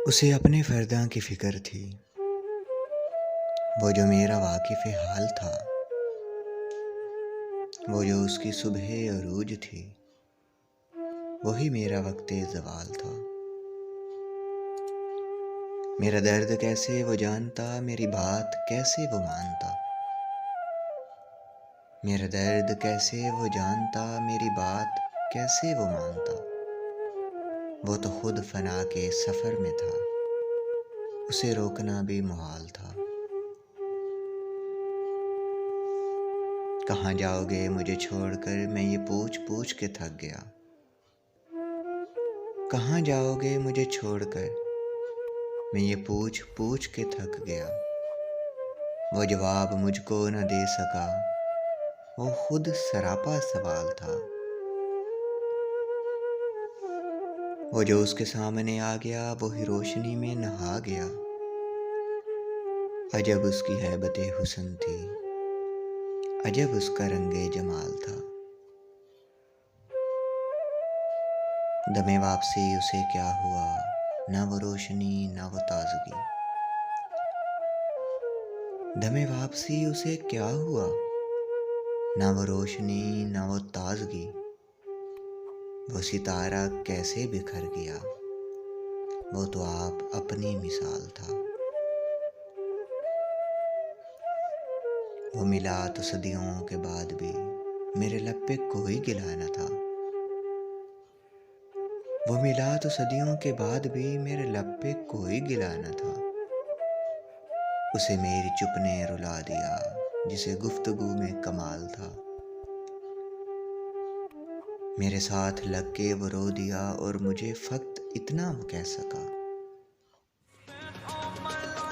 اسے اپنے فرداں کی فکر تھی، وہ جو میرا واقف حال تھا، وہ جو اس کی صبح عروج تھی، وہی میرا وقت زوال تھا۔ میرا درد کیسے وہ جانتا، میری بات کیسے وہ مانتا، میرا درد کیسے وہ جانتا، میری بات کیسے وہ مانتا۔ وہ تو خود فنا کے سفر میں تھا، اسے روکنا بھی محال تھا۔ کہاں جاؤ گے مجھے چھوڑ کر، میں یہ پوچھ پوچھ کے تھک گیا۔ کہاں جاؤ گے مجھے چھوڑ کر، میں یہ پوچھ پوچھ کے تھک گیا۔ وہ جواب مجھ کو نہ دے سکا، وہ خود سراپا سوال تھا۔ وہ جو اس کے سامنے آ گیا، وہی روشنی میں نہا گیا۔ عجب اس کی ہیبت حسن تھی، عجب اس کا رنگ جمال تھا۔ دم واپسی اسے کیا ہوا، نہ وہ روشنی نہ وہ تازگی۔ دم واپسی اسے کیا ہوا، نہ وہ روشنی نہ وہ تازگی۔ وہ ستارہ کیسے بکھر گیا، وہ تو آپ اپنی مثال تھا۔ وہ ملا تو صدیوں کے بعد بھی میرے لب پہ کوئی گلا نہ تھا۔ وہ ملا تو صدیوں کے بعد بھی میرے لب پہ کوئی گلا نہ تھا۔ اسے میری چپ نے رلا دیا، جسے گفتگو میں کمال تھا۔ میرے ساتھ لگ کے وہ رو دیا، اور مجھے فقط اتنا وہ کہہ سکا۔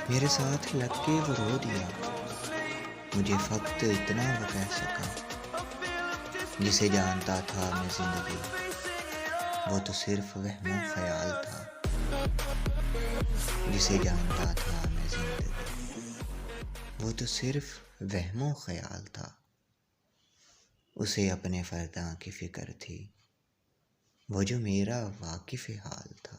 میرے ساتھ لگ کے وہ رو دیا، مجھے فقط اتنا وہ کہہ سکا۔ جسے جانتا تھا میں زندگی، وہ تو صرف وہم و خیال تھا۔ جسے جانتا تھا میں زندگی، وہ تو صرف وہم و خیال تھا۔ اسے اپنے فرداں کی فکر تھی، وہ جو میرا واقف حال تھا۔